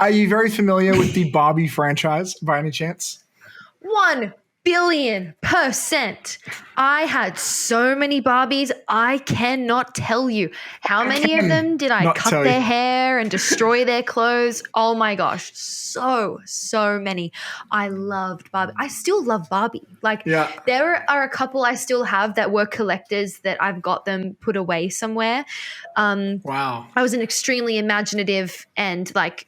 Are you very familiar with the Barbie franchise by any chance? 1,000,000,000%. I had so many Barbies, I cannot tell you. How many of them did I cut their hair and destroy their clothes? Oh my gosh, so many. I loved Barbie. I still love Barbie. Like, there are a couple I still have that were collectors that I've got them put away somewhere. Wow. I was an extremely imaginative and like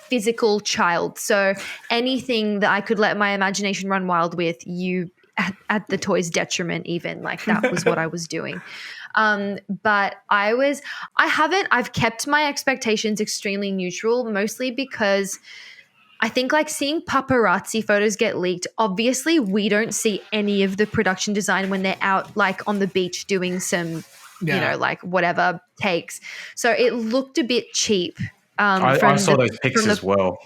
physical child. So anything that I could let my imagination run wild with, at the toy's detriment, even, like, that was what I was doing. But I've kept my expectations extremely neutral, mostly because I think, like, seeing paparazzi photos get leaked, obviously we don't see any of the production design when they're out, like, on the beach doing some, like, whatever takes. So it looked a bit cheap. I saw those pics as well.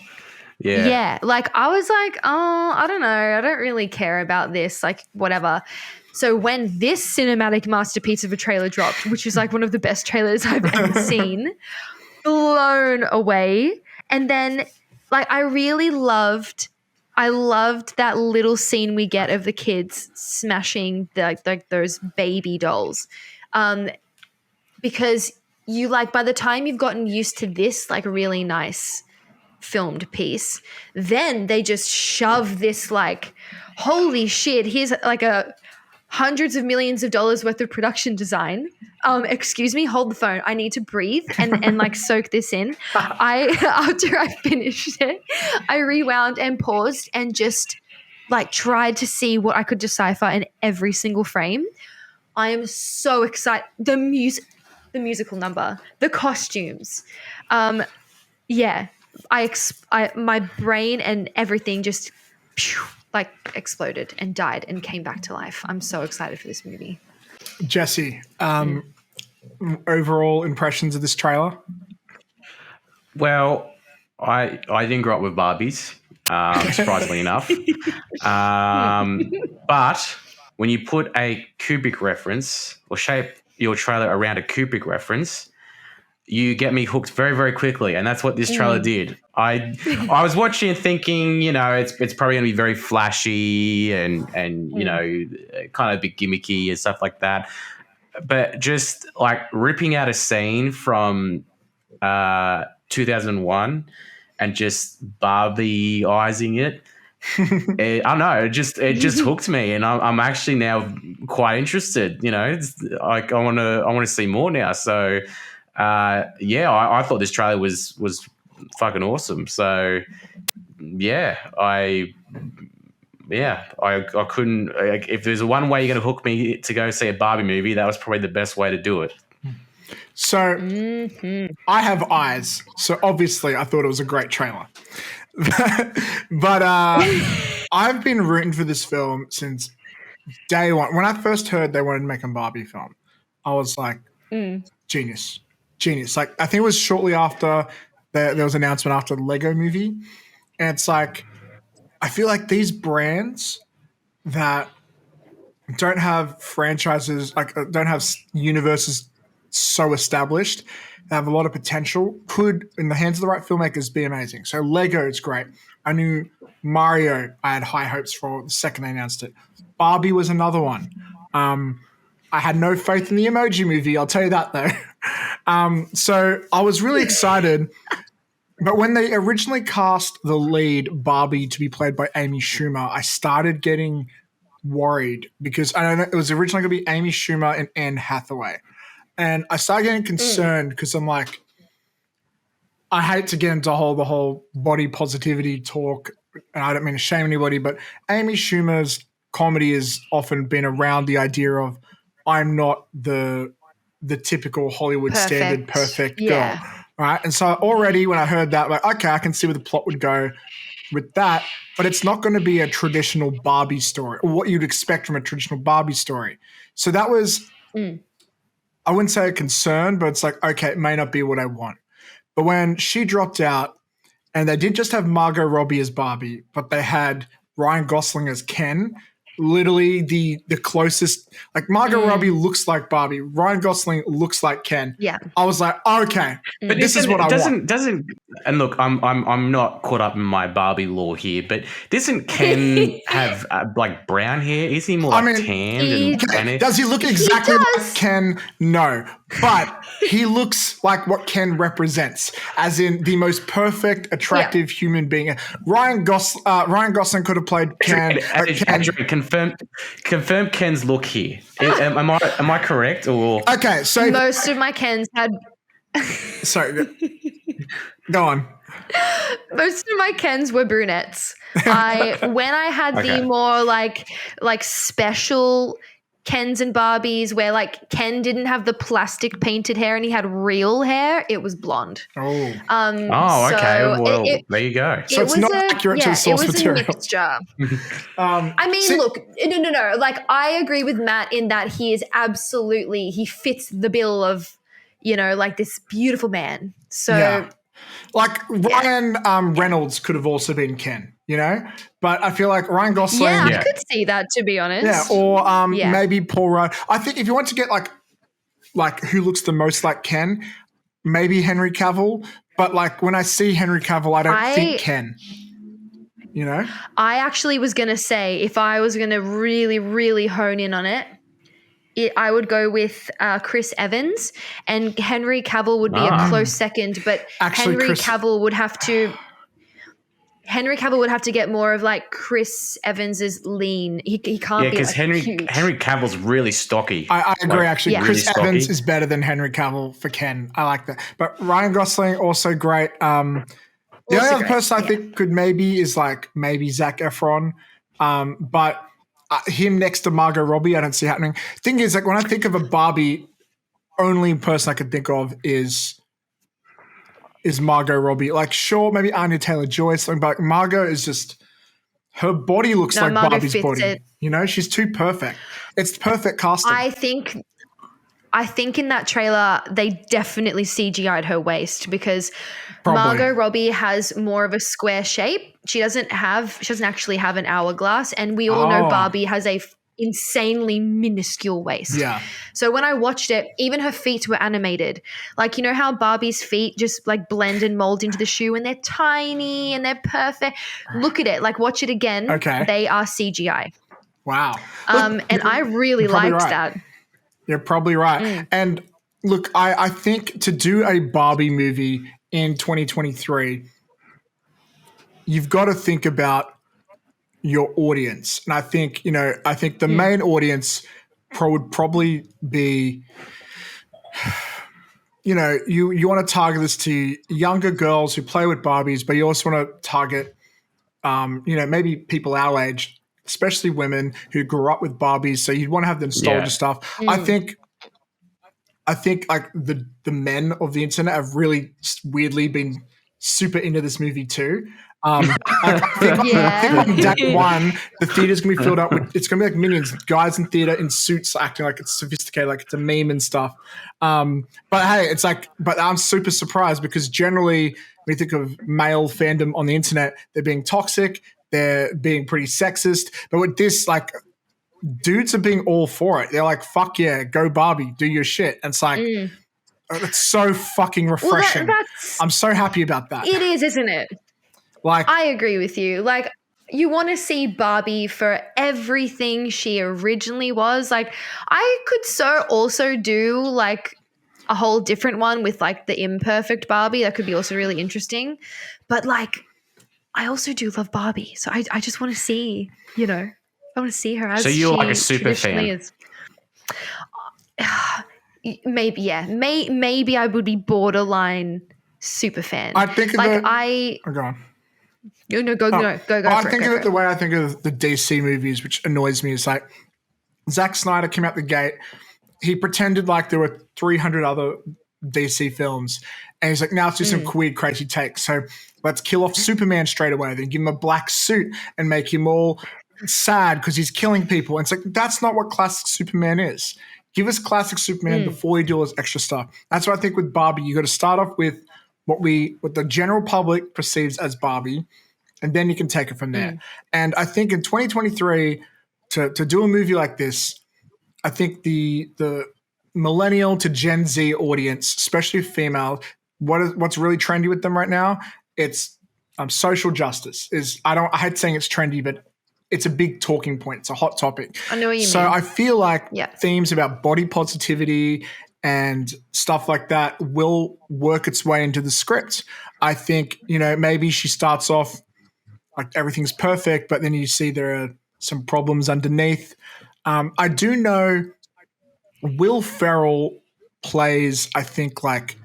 Yeah. Like, I was like, oh, I don't know. I don't really care about this. Like, whatever. So when this cinematic masterpiece of a trailer dropped, which is like one of the best trailers I've ever seen, blown away. And then, like, I loved that little scene we get of the kids smashing like those baby dolls. Because you, like, by the time you've gotten used to this, like, really nice filmed piece, then they just shove this, like, holy shit, here's like a hundreds of millions of dollars worth of production design. Excuse me, hold the phone. I need to breathe and like soak this in. After I finished it, I rewound and paused and just, like, tried to see what I could decipher in every single frame. I am so excited. The musical number, the costumes. My brain and everything just like exploded and died and came back to life. I'm so excited for this movie. Jesse, overall impressions of this trailer? Well, I didn't grow up with Barbies, surprisingly enough. But when you put a Kubrick reference or shape your trailer around a Kubrick reference, you get me hooked very, very quickly, and that's what this trailer did. I was watching it thinking, it's probably going to be very flashy and kind of a bit gimmicky and stuff like that. But just like ripping out a scene from 2001 and just Barbie-izing it, I don't know. It just hooked me, and I'm actually now quite interested. It's like I want to see more now. So. I thought this trailer was fucking awesome. So, I couldn't. If there's one way you're going to hook me to go see a Barbie movie, that was probably the best way to do it. So, I have eyes. So obviously, I thought it was a great trailer. But I've been rooting for this film since day one. When I first heard they wanted to make a Barbie film, I was like, genius. Like, I think it was shortly after there was an announcement after the Lego movie. And it's like, I feel like these brands that don't have franchises, like don't have universes so established, have a lot of potential, could, in the hands of the right filmmakers, be amazing. So Lego is great. I knew Mario, I had high hopes for the second they announced it. Barbie was another one. I had no faith in the Emoji Movie, I'll tell you that though. So I was really excited. But when they originally cast the lead Barbie to be played by Amy Schumer, I started getting worried because I don't know, it was originally going to be Amy Schumer and Anne Hathaway. And I started getting concerned because I'm like, I hate to get into the whole body positivity talk, and I don't mean to shame anybody, but Amy Schumer's comedy has often been around the idea of I'm not the typical Hollywood standard perfect girl, right? And so already when I heard that, like, okay, I can see where the plot would go with that, but it's not going to be a traditional Barbie story or what you'd expect from a traditional Barbie story. So that was, I wouldn't say a concern, but it's like, okay, it may not be what I want. But when she dropped out and they didn't just have Margot Robbie as Barbie, but they had Ryan Gosling as Ken, literally the closest. Like Margot Robbie looks like Barbie. Ryan Gosling looks like Ken. Yeah. I was like, okay, But this is what I want. Doesn't and look, I'm not caught up in my Barbie lore here, but doesn't Ken have like brown hair? Is he more like tanned and tannish? Does he look exactly like Ken? No. But he looks like what Ken represents, as in the most perfect, attractive human being. Ryan Gosling could have played Ken. Adrian, confirm Ken's look here. Am I correct? Or Okay, so Most of my Kens had sorry, go on. most of my Kens were brunettes. When I had Okay. the more like special Kens and Barbies where like Ken didn't have the plastic painted hair and he had real hair, it was blonde. Oh. oh, okay. So Well, it- there you go. So it's not accurate to the source it was material. a mixture. I mean, see- look, no. Like, I agree with Matt in that he fits the bill of, like this beautiful man. So, Yeah. Like Ryan Reynolds could have also been Ken, but I feel like Ryan Gosling. yeah, Yeah. I could see that, to be honest. Yeah, or Yeah. maybe Paul Rudd. I think if you want to get like who looks the most like Ken, maybe Henry Cavill. But like when I see Henry Cavill, I don't think Ken. I actually was going to say, if I was going to really, really hone in on it, I would go with Chris Evans, and Henry Cavill would be a close second. But Actually, Henry Cavill would have to get more of like Chris Evans's lean. He can't Yeah, be because like huge. Henry Cavill's really stocky. I agree. Like, Actually, Yeah. Chris really Evans stocky. is better than Henry Cavill for Ken. I like that. But Ryan Gosling also great. The only Also other great, person I yeah. think could maybe is like maybe Zac Efron, but him next to Margot Robbie, I don't see happening. Thing is, like when I think of a Barbie, only person I could think of is Margot Robbie. Like, sure, maybe Anya Taylor-Joy, something, but Margot is just her body looks No, like Margot Barbie's fits body. it. She's too perfect. It's perfect casting. I think in that trailer they definitely CGI'd her waist because Probably. Margot Robbie has more of a square shape. She doesn't actually have an hourglass, and we all know Oh. Barbie has a insanely minuscule waist. Yeah. So when I watched it, even her feet were animated. Like, how Barbie's feet just like blend and mold into the shoe and they're tiny and they're perfect. Look at it. Like, watch it again. Okay. They are CGI. Wow. And I really you're probably liked right. that. You're probably right. And look, I think to do a Barbie movie in 2023, you've got to think about your audience. And I think, the main audience would probably be, you want to target this to younger girls who play with Barbies, but you also want to target, maybe people our age, especially women who grew up with Barbies. So you'd want to have the nostalgia stuff. I think like the men of the internet have really weirdly been super into this movie too. I think on day one, the theater's gonna be filled up with. It's gonna be like Minions, guys in theater in suits acting like it's sophisticated, like it's a meme and stuff. But hey, it's like, but I'm super surprised because generally, when you think of male fandom on the internet, they're being toxic, they're being pretty sexist. But with this, like, dudes are being all for it. They're like, "Fuck yeah, go Barbie, do your shit." And it's like, it's so fucking refreshing. I'm so happy about that. It is, isn't it? Like, I agree with you. Like, you want to see Barbie for everything she originally was. Like, I could also do like a whole different one with like the imperfect Barbie. That could be also really interesting. But like, I also do love Barbie. So I just want to see, I want to see her as So you're she like a super traditionally fan. is. Maybe, yeah. Maybe I would be borderline super fan. I think of like it- I oh, go on. no go I for think it. of it the way I think of the DC movies, which annoys me. Is like Zack Snyder came out the gate. He pretended like there were 300 other DC films, and he's like, now let's do some weird, crazy takes. So let's kill off Superman straight away, then give him a black suit and make him all sad because he's killing people. And it's like, that's not what classic Superman is. Give us classic Superman before you do all this extra stuff. That's what I think with Barbie. You got to start off with what the general public perceives as Barbie, and then you can take it from there. And I think in 2023, to do a movie like this, I think the millennial to Gen Z audience, especially female, what's really trendy with them right now, it's social justice. I hate saying it's trendy, but it's a big talking point. It's a hot topic. I know what you mean. So I feel like Yeah. themes about body positivity and stuff like that will work its way into the script. I think, maybe she starts off like everything's perfect, but then you see there are some problems underneath. I do know Will Ferrell plays, I think, like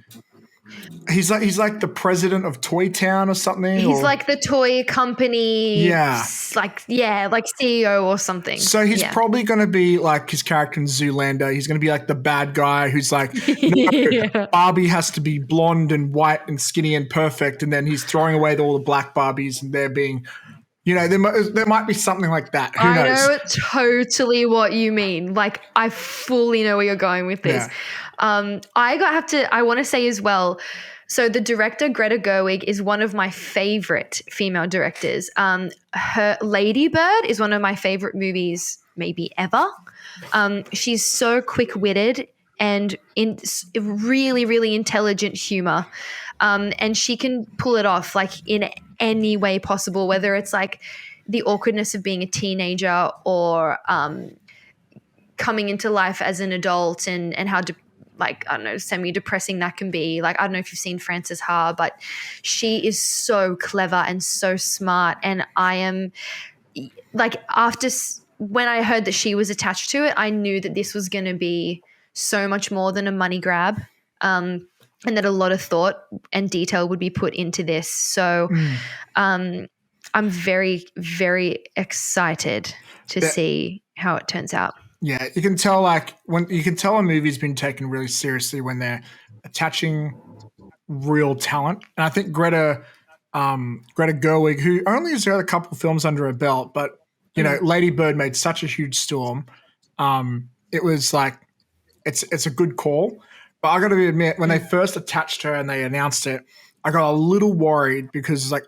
he's like the president of Toy Town or something. He's like the toy company, Yeah. like CEO or something. So he's probably going to be like his character in Zoolander. He's going to be like the bad guy who's like, no, Barbie has to be blonde and white and skinny and perfect, and then he's throwing away all the black Barbies and they're being, there might be something like that. Who knows? I know totally what you mean. Like, I fully know where you're going with this. Yeah. I want to say as well, so the director Greta Gerwig is one of my favorite female directors. Her Lady Bird is one of my favorite movies maybe ever. She's so quick-witted and in really, really intelligent humor. And she can pull it off like in any way possible, whether it's like the awkwardness of being a teenager or coming into life as an adult and how semi-depressing that can be. Like, I don't know if you've seen Frances Ha, but she is so clever and so smart. And I am like, when I heard that she was attached to it, I knew that this was going to be so much more than a money grab. And that a lot of thought and detail would be put into this. So I'm very, very excited to see how it turns out. Yeah, you can tell a movie's been taken really seriously when they're attaching real talent. And I think Greta Gerwig, who only has got a couple films under her belt, but Lady Bird made such a huge storm. It was like it's a good call. But I got to admit, when they first attached her and they announced it, I got a little worried because it's like,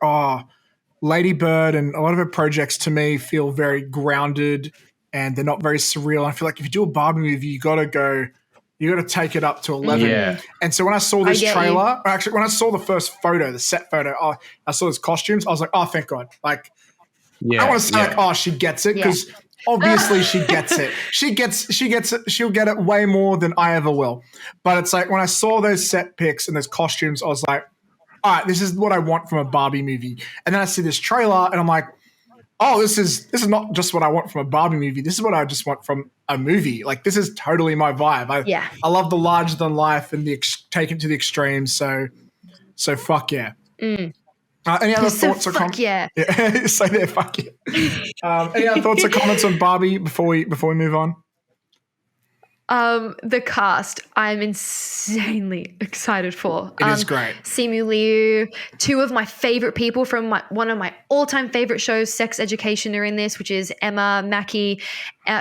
Lady Bird and a lot of her projects to me feel very grounded and they're not very surreal. I feel like if you do a Barbie movie, you got to take it up to 11. Yeah. And so when I saw this trailer, or actually when I saw the first photo, the set photo, I saw his costumes. I was like, oh, thank God. Like, I want to say she gets it because obviously she gets it. She gets it. She'll get it way more than I ever will. But it's like when I saw those set pics and those costumes, I was like, all right, this is what I want from a Barbie movie. And then I see this trailer and I'm like, oh, this is not just what I want from a Barbie movie. This is what I just want from a movie. Like, this is totally my vibe. I love the larger than life and take it to the extremes. So fuck yeah. Any other thoughts or comments? Yeah. Say there, fuck yeah. Any other thoughts or comments on Barbie before we move on? The cast, I'm insanely excited for. It is great. Simu Liu, two of my favorite people from one of my all-time favorite shows, Sex Education, are in this, which is Emma Mackey,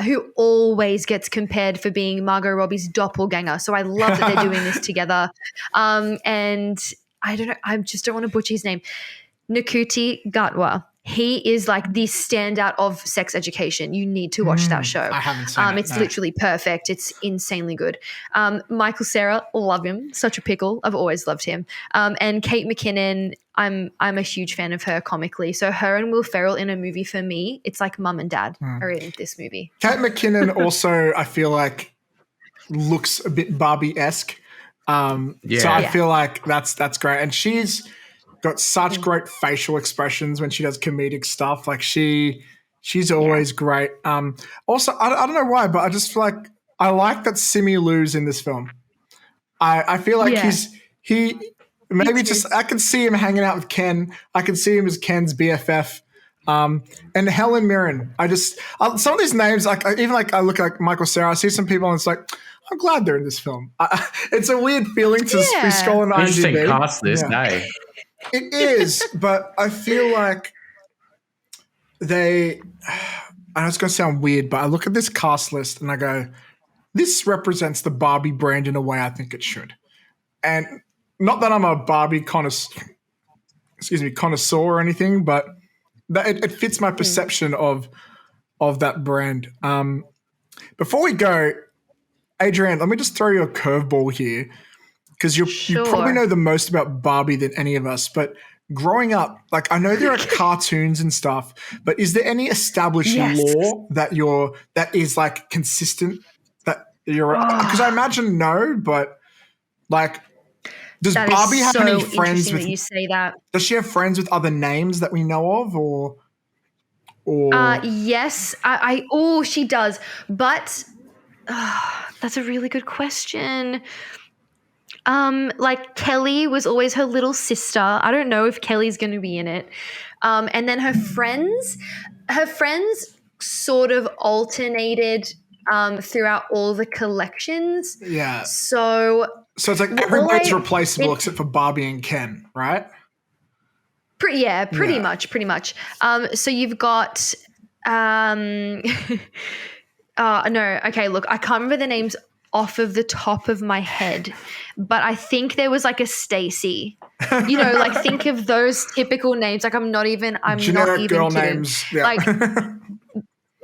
who always gets compared for being Margot Robbie's doppelganger. So I love that they're doing this together. And I don't know, I just don't want to butcher his name. Nakuti Gatwa. He is like the standout of Sex Education. You need to watch that show. I haven't seen it. It's literally perfect. It's insanely good. Michael Cera, love him. Such a pickle. I've always loved him. And Kate McKinnon, I'm a huge fan of her comically. So her and Will Ferrell in a movie for me, it's like mum and dad are in this movie. Kate McKinnon also, I feel like, looks a bit Barbie-esque. So I feel like that's great. And she's got such great facial expressions when she does comedic stuff. Like she's always great. Also, I don't know why, but I just feel like I like that Simu Liu's in this film. I feel like he maybe just I can see him hanging out with Ken. I can see him as Ken's BFF. And Helen Mirren. Some of these names, like I look at Michael Cera, I see some people and it's like, I'm glad they're in this film. It's a weird feeling to be scrolling on Interesting IMDb. cast this day. It is, but I feel like I know it's going to sound weird, but I look at this cast list and I go, this represents the Barbie brand in a way I think it should. And not that I'm a Barbie connoisseur or anything, but that it fits my perception of of that brand. Before we go, Adrienne, let me just throw you a curveball here because you probably Sure. know the most about Barbie than any of us. But growing up, like I know there are cartoons and stuff, but is there any established Yes. lore that is like consistent that you're? Because I imagine no, but like, does That is Barbie have so any friends interesting with? that you say that. Does she have friends with other names that we know of, or? Yes, she does, but that's a really good question. Like Kelly was always her little sister. I don't know if Kelly's going to be in it. And then her friends sort of alternated throughout all the collections. Yeah. So it's like everybody's replaceable except for Barbie and Ken, right? Pretty much. So you've got no, okay, look, I can't remember the names off of the top of my head, but I think there was like a Stacy. You know, like think of those typical names. Like I'm not even Generic girl kidding. names. Yeah.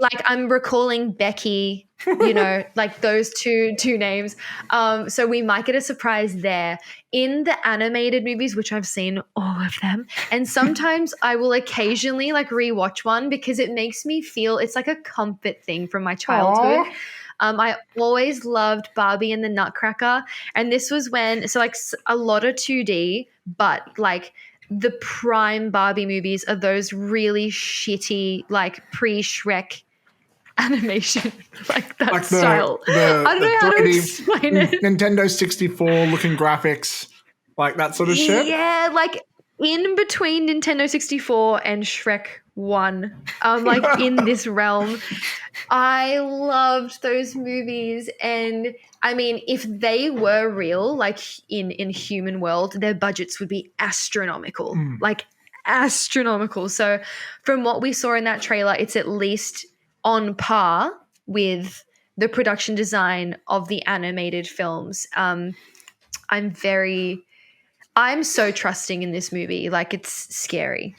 Like I'm recalling Becky, you know, like those two names. So we might get a surprise there. In the animated movies, which I've seen all of them, and sometimes I will occasionally like rewatch one because it makes me feel it's like a comfort thing from my childhood. Aww. I always loved Barbie and the Nutcracker, and this was when a lot of 2D, but like the prime Barbie movies are those really shitty like pre-Shrek animation, like that like style. I don't know how to explain it. Nintendo 64 looking graphics, like that sort of shit. Yeah, like in between Nintendo 64 and Shrek 1, like in this realm. I loved those movies, and I mean, if they were real, like in human world, their budgets would be astronomical, like astronomical. So from what we saw in that trailer, it's at least on par with the production design of the animated films. I'm so trusting in this movie. Like, it's scary.